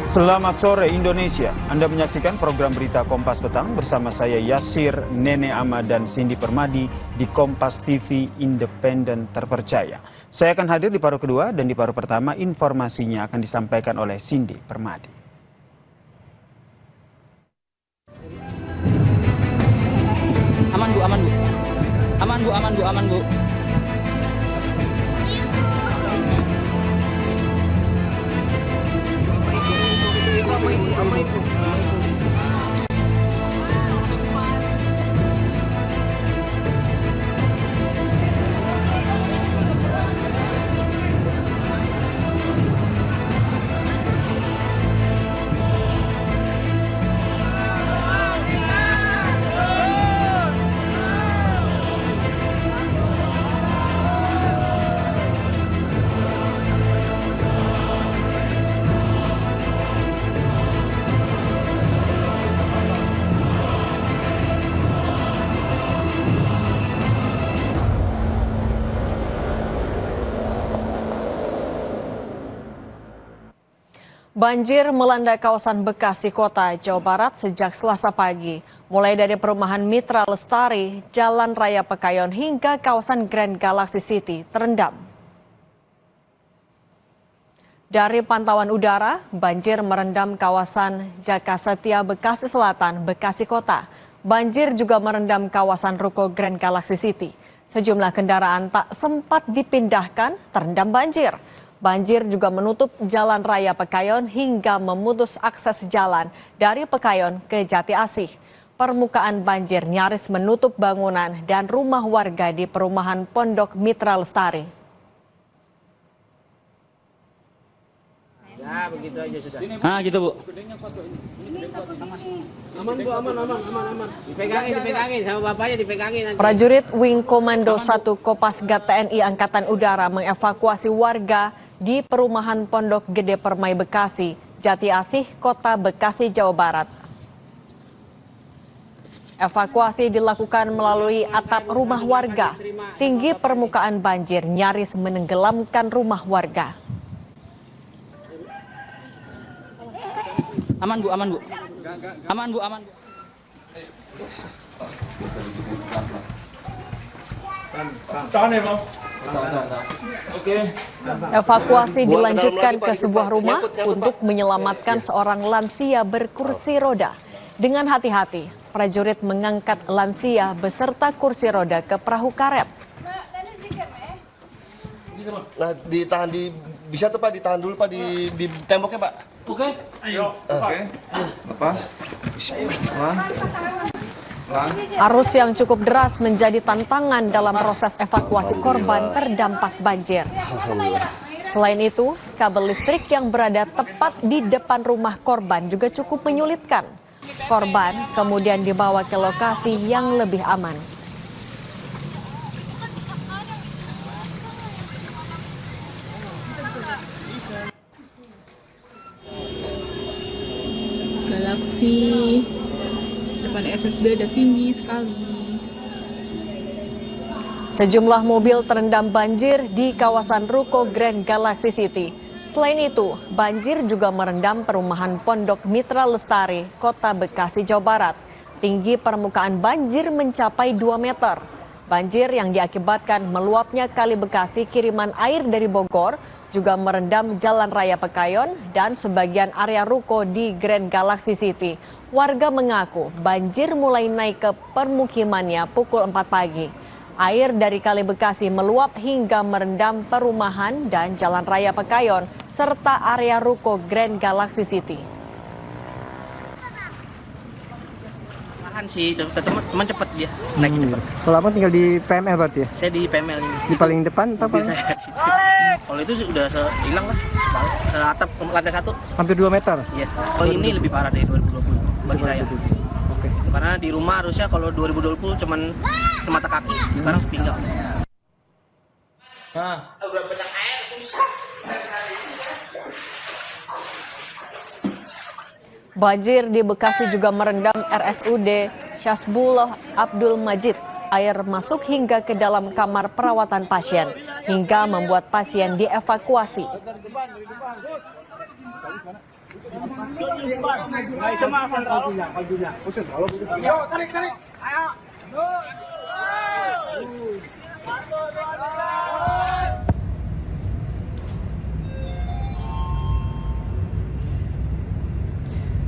Selamat sore Indonesia. Anda menyaksikan program berita Kompas Petang bersama saya Yasir, Nene Ahmad dan Cindy Permadi di Kompas TV Independen Terpercaya. Saya akan hadir di paruh kedua dan di paruh pertama informasinya akan disampaikan oleh Cindy Permadi. Aman Bu, aman Bu. Aman Bu, aman Bu, aman Bu. Banjir melanda kawasan Bekasi Kota, Jawa Barat sejak Selasa pagi. Mulai dari perumahan Mitra Lestari, Jalan Raya Pekayon hingga kawasan Grand Galaxy City terendam. Dari pantauan udara, banjir merendam kawasan Jaka Setia Bekasi Selatan, Bekasi Kota. Banjir juga merendam kawasan Ruko Grand Galaxy City. Sejumlah kendaraan tak sempat dipindahkan terendam banjir. Banjir juga menutup Jalan Raya Pekayon hingga memutus akses jalan dari Pekayon ke Jati Asih. Permukaan banjir nyaris menutup bangunan dan rumah warga di perumahan Pondok Mitra Lestari. Ya, begitu aja sudah. Ah, gitu Bu. Aman Bu, aman. Dipegangin sama bapaknya dipegangin. Prajurit Wing Komando 1 Kopasgat TNI Angkatan Udara mengevakuasi warga di perumahan Pondok Gede Permai Bekasi, Jati Asih, Kota Bekasi, Jawa Barat. Evakuasi dilakukan melalui atap rumah warga. Tinggi permukaan banjir nyaris menenggelamkan rumah warga. Aman Bu, aman Bu. Aman Bu, aman Bu. Evakuasi dilanjutkan ke sebuah rumah untuk menyelamatkan seorang lansia berkursi roda. Dengan hati-hati, prajurit mengangkat lansia beserta kursi roda ke perahu karet. Nah, bisa tuh Pak, ditahan dulu Pak di temboknya Pak. Oke, ayo. Oke. Lepas. Bismillah. Arus yang cukup deras menjadi tantangan dalam proses evakuasi korban terdampak banjir. Selain itu, kabel listrik yang berada tepat di depan rumah korban juga cukup menyulitkan. Korban kemudian dibawa ke lokasi yang lebih aman. Galaxy depan SSB ada tinggi sekali. Sejumlah mobil terendam banjir di kawasan Ruko Grand Galaxy City. Selain itu, banjir juga merendam perumahan Pondok Mitra Lestari, Kota Bekasi, Jawa Barat. Tinggi permukaan banjir mencapai 2 meter. Banjir yang diakibatkan meluapnya Kali Bekasi kiriman air dari Bogor juga merendam Jalan Raya Pekayon dan sebagian area ruko di Grand Galaxy City. Warga mengaku banjir mulai naik ke permukimannya pukul 4 pagi. Air dari Kali Bekasi meluap hingga merendam perumahan dan Jalan Raya Pekayon serta area ruko Grand Galaxy City. Sih, teman cepat dia naik cepat. Kalau apa tinggal di PML berarti ya? Saya di PML ini. Di paling depan atau paling? Saya situ. Kalau itu udah hilang lah. Seatap lantai 1. Hampir 2 meter. Iya. Oh ini lebih parah dari 2020 bagi saya. Oke. Karena di rumah harusnya kalau 2020 cuman semata kaki, sekarang sepinggang. Nah, udah banyak air susah. Banjir di Bekasi juga merendam RSUD Syazbullah Abdul Majid. Air masuk hingga ke dalam kamar perawatan pasien, hingga membuat pasien dievakuasi.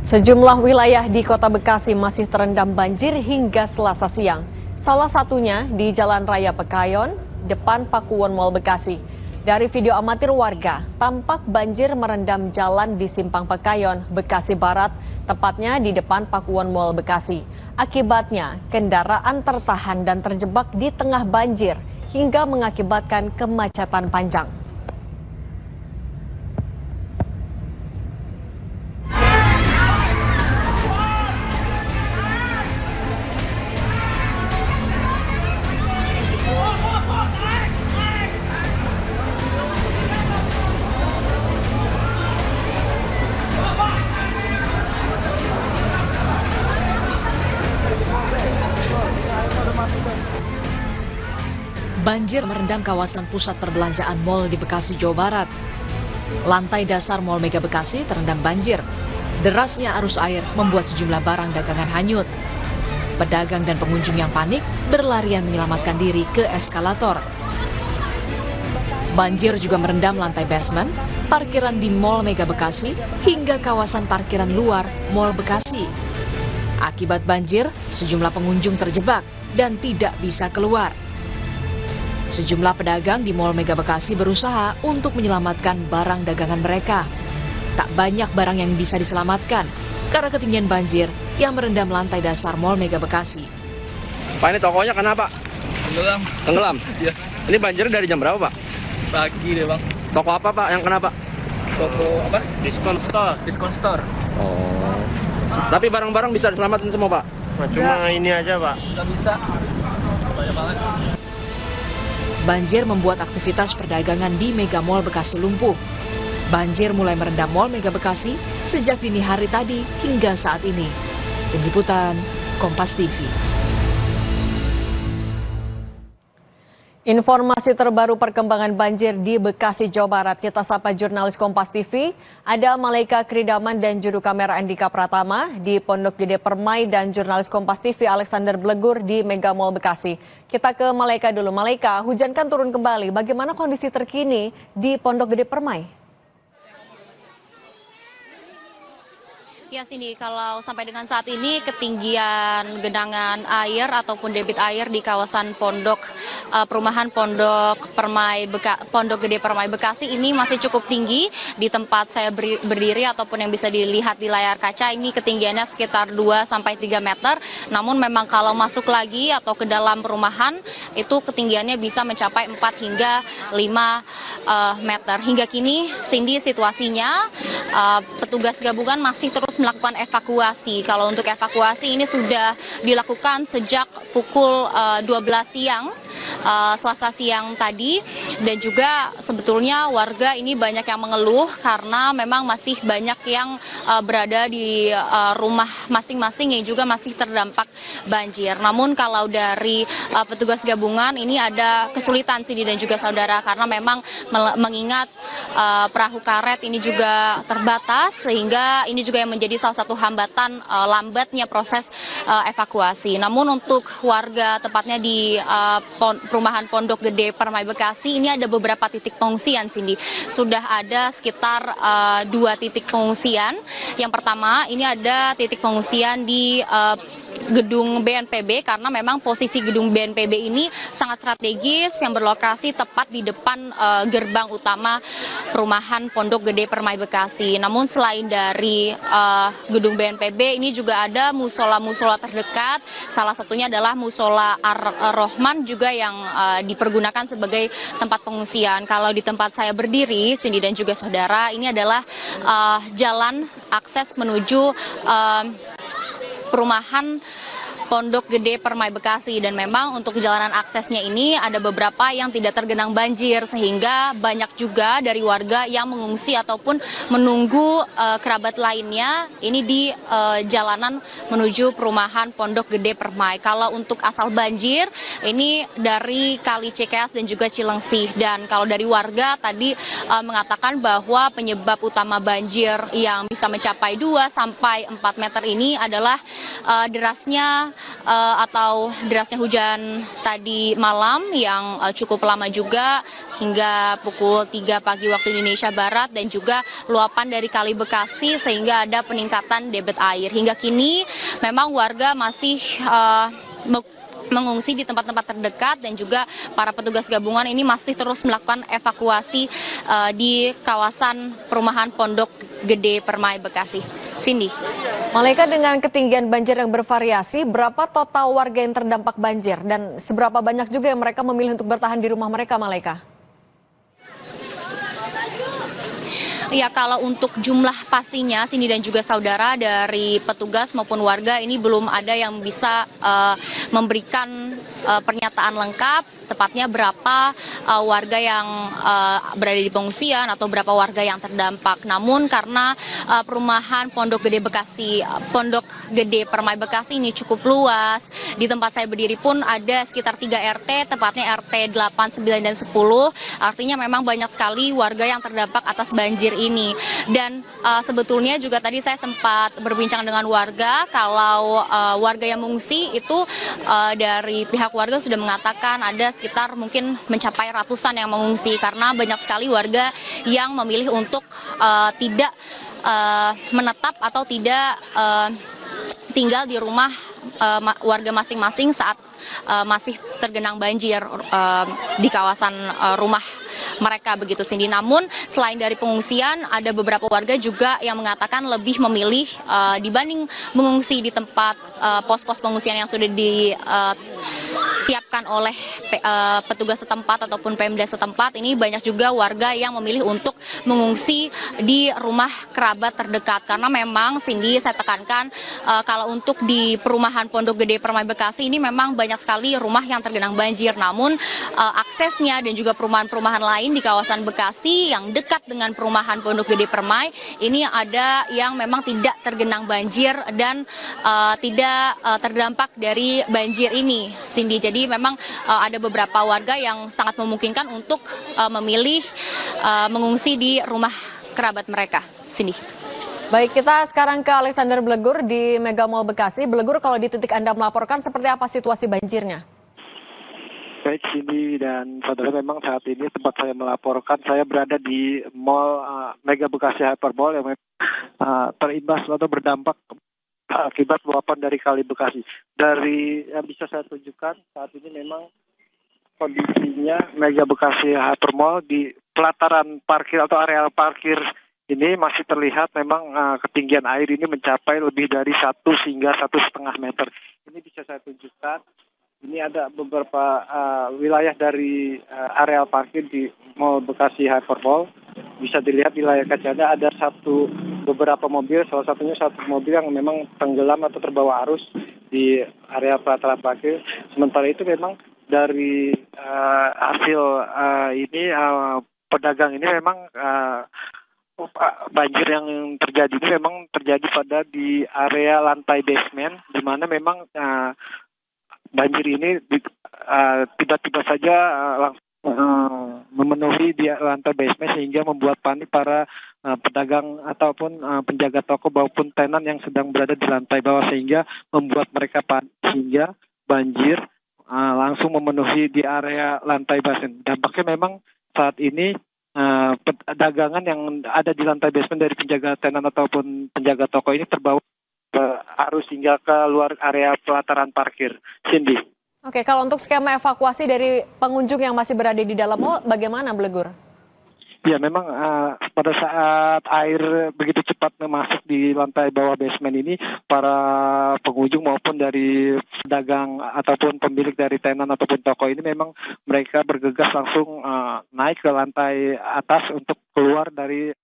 Sejumlah wilayah di Kota Bekasi masih terendam banjir hingga Selasa siang. Salah satunya di Jalan Raya Pekayon, depan Pakuwon Mall Bekasi. Dari video amatir warga, tampak banjir merendam jalan di Simpang Pekayon, Bekasi Barat, tepatnya di depan Pakuwon Mall Bekasi. Akibatnya, kendaraan tertahan dan terjebak di tengah banjir hingga mengakibatkan kemacetan panjang. Banjir merendam kawasan pusat perbelanjaan mal di Bekasi, Jawa Barat. Lantai dasar Mall Mega Bekasi terendam banjir. Derasnya arus air membuat sejumlah barang dagangan hanyut. Pedagang dan pengunjung yang panik berlarian menyelamatkan diri ke eskalator. Banjir juga merendam lantai basement, parkiran di Mall Mega Bekasi, hingga kawasan parkiran luar Mall Bekasi. Akibat banjir, sejumlah pengunjung terjebak dan tidak bisa keluar. Sejumlah pedagang di Mall Mega Bekasi berusaha untuk menyelamatkan barang dagangan mereka. Tak banyak barang yang bisa diselamatkan karena ketinggian banjir yang merendam lantai dasar Mall Mega Bekasi. Pak, ini tokonya kenapa? Tenggelam. Tenggelam? Iya. Ini banjir dari jam berapa, Pak? Pagi deh, Bang. Toko apa, Pak, yang kenapa? Toko apa? Diskon store. Diskon store. Oh. Tapi barang-barang bisa diselamatin semua, Pak? Nah, cuma ini aja, Pak. Nggak bisa. Banyak banget. Banjir membuat aktivitas perdagangan di Mega Mall Bekasi lumpuh. Banjir mulai merendam Mall Mega Bekasi sejak dini hari tadi hingga saat ini. Tim Liputan, Kompas TV. Informasi terbaru perkembangan banjir di Bekasi, Jawa Barat. Kita sapa jurnalis Kompas TV. Ada Malaika Kridaman dan juru kamera Andika Pratama di Pondok Gede Permai dan jurnalis Kompas TV Alexander Blegur di Mega Mall Bekasi. Kita ke Malaika dulu. Malaika, hujan kan turun kembali. Bagaimana kondisi terkini di Pondok Gede Permai? Ya Cindy, kalau sampai dengan saat ini ketinggian genangan air ataupun debit air di kawasan perumahan Pondok Gede Permai Bekasi ini masih cukup tinggi. Di tempat saya berdiri ataupun yang bisa dilihat di layar kaca ini ketinggiannya sekitar 2-3 meter. Namun memang kalau masuk lagi atau ke dalam perumahan itu ketinggiannya bisa mencapai 4 hingga 5 meter. Hingga kini Cindy situasinya petugas gabungan masih terus melakukan evakuasi. Kalau untuk evakuasi ini sudah dilakukan sejak pukul 12 siang, Selasa siang tadi, dan juga sebetulnya warga ini banyak yang mengeluh karena memang masih banyak yang berada di rumah masing-masing yang juga masih terdampak banjir. Namun kalau dari petugas gabungan ini ada kesulitan Cindy dan juga saudara karena memang mengingat perahu karet ini juga terbatas sehingga ini juga yang menjadi salah satu hambatan lambatnya proses evakuasi. Namun untuk warga tepatnya di perumahan Pondok Gede Permai Bekasi ini ada beberapa titik pengungsian Cindy. Sudah ada sekitar 2 titik pengungsian. Yang pertama ini ada titik pengungsian di gedung BNPB karena memang posisi gedung BNPB ini sangat strategis yang berlokasi tepat di depan gerbang utama perumahan Pondok Gede Permai Bekasi. Namun selain dari gedung BNPB ini juga ada musola-musola terdekat, salah satunya adalah musola Ar-Rahman juga yang dipergunakan sebagai tempat pengungsian. Kalau di tempat saya berdiri, Cindy dan juga saudara, ini adalah jalan akses menuju perumahan Pondok Gede Permai Bekasi, dan memang untuk jalanan aksesnya ini ada beberapa yang tidak tergenang banjir sehingga banyak juga dari warga yang mengungsi ataupun menunggu kerabat lainnya ini di jalanan menuju perumahan Pondok Gede Permai. Kalau untuk asal banjir ini dari Kali Cikeas dan juga Cilengsih, dan kalau dari warga tadi mengatakan bahwa penyebab utama banjir yang bisa mencapai 2 sampai 4 meter ini adalah derasnya hujan tadi malam yang cukup lama juga hingga pukul 3 pagi waktu Indonesia Barat, dan juga luapan dari Kali Bekasi sehingga ada peningkatan debit air. Hingga kini memang warga masih mengungsi di tempat-tempat terdekat, dan juga para petugas gabungan ini masih terus melakukan evakuasi di kawasan perumahan Pondok Gede Permai Bekasi. Cindy. Malaika, dengan ketinggian banjir yang bervariasi, berapa total warga yang terdampak banjir dan seberapa banyak juga yang mereka memilih untuk bertahan di rumah mereka, Malaika? Ya, kalau untuk jumlah pastinya, Cindy dan juga saudara, dari petugas maupun warga ini belum ada yang bisa memberikan pernyataan lengkap tepatnya berapa warga yang berada di pengungsian atau berapa warga yang terdampak. Namun karena perumahan Pondok Gede Bekasi, Pondok Gede Permai Bekasi ini cukup luas, di tempat saya berdiri pun ada sekitar 3 RT, tepatnya RT 8, 9, dan 10. Artinya memang banyak sekali warga yang terdampak atas banjir ini. Dan sebetulnya juga tadi saya sempat berbincang dengan warga, kalau warga yang mengungsi itu dari pihak warga sudah mengatakan ada sekitar mungkin mencapai ratusan yang mengungsi, karena banyak sekali warga yang memilih untuk tidak menetap atau tidak tinggal di rumah warga masing-masing saat masih tergenang banjir di kawasan rumah mereka, begitu Cindy. Namun selain dari pengungsian, ada beberapa warga juga yang mengatakan lebih memilih dibanding mengungsi di tempat pos-pos pengungsian yang sudah disiapkan oleh petugas setempat ataupun Pemda setempat, ini banyak juga warga yang memilih untuk mengungsi di rumah kerabat terdekat, karena memang Cindy, saya tekankan kalau untuk di perumahan Pondok Gede Permai Bekasi ini memang banyak sekali rumah yang tergenang banjir, namun aksesnya dan juga perumahan-perumahan lain di kawasan Bekasi yang dekat dengan perumahan Pondok Gede Permai ini ada yang memang tidak tergenang banjir dan tidak terdampak dari banjir ini, Cindy. Jadi memang ada beberapa warga yang sangat memungkinkan untuk memilih mengungsi di rumah kerabat mereka, Cindy. Baik, kita sekarang ke Alexander Blegur di Mega Mall Bekasi. Blegur, kalau di titik Anda melaporkan, seperti apa situasi banjirnya? Baik, Cindy dan saudara, memang saat ini tempat saya melaporkan, saya berada di Mall Mega Bekasi Hypermall yang terimbas atau berdampak akibat luapan dari Kali Bekasi. Dari yang bisa saya tunjukkan saat ini memang kondisinya Mega Bekasi Hypermall di pelataran parkir atau areal parkir ini masih terlihat memang ketinggian air ini mencapai lebih dari 1 hingga 1,5 meter. Ini bisa saya tunjukkan. Ini ada beberapa wilayah dari areal parkir di Mall Bekasi Hypermall. Bisa dilihat di layar kaca ada beberapa mobil, salah satunya satu mobil yang memang tenggelam atau terbawa arus di area pelataran parkir. Sementara itu memang dari hasil ini pedagang ini memang banjir yang terjadi ini memang terjadi pada di area lantai basement, di mana memang banjir ini tiba-tiba saja langsung memenuhi di lantai basement sehingga membuat panik para pedagang ataupun penjaga toko maupun tenan yang sedang berada di lantai bawah, sehingga membuat mereka panik sehingga banjir langsung memenuhi di area lantai basement. Dampaknya memang saat ini dagangan yang ada di lantai basement dari penjaga tenan ataupun penjaga toko ini terbawa arus hingga ke luar area pelataran parkir. Cindy. Oke, kalau untuk skema evakuasi dari pengunjung yang masih berada di dalam mall, bagaimana, Blegur? Ya, memang pada saat air begitu cepat masuk di lantai bawah basement ini, para pengunjung maupun dari pedagang ataupun pemilik dari tenan ataupun toko ini memang mereka bergegas langsung naik ke lantai atas untuk keluar dari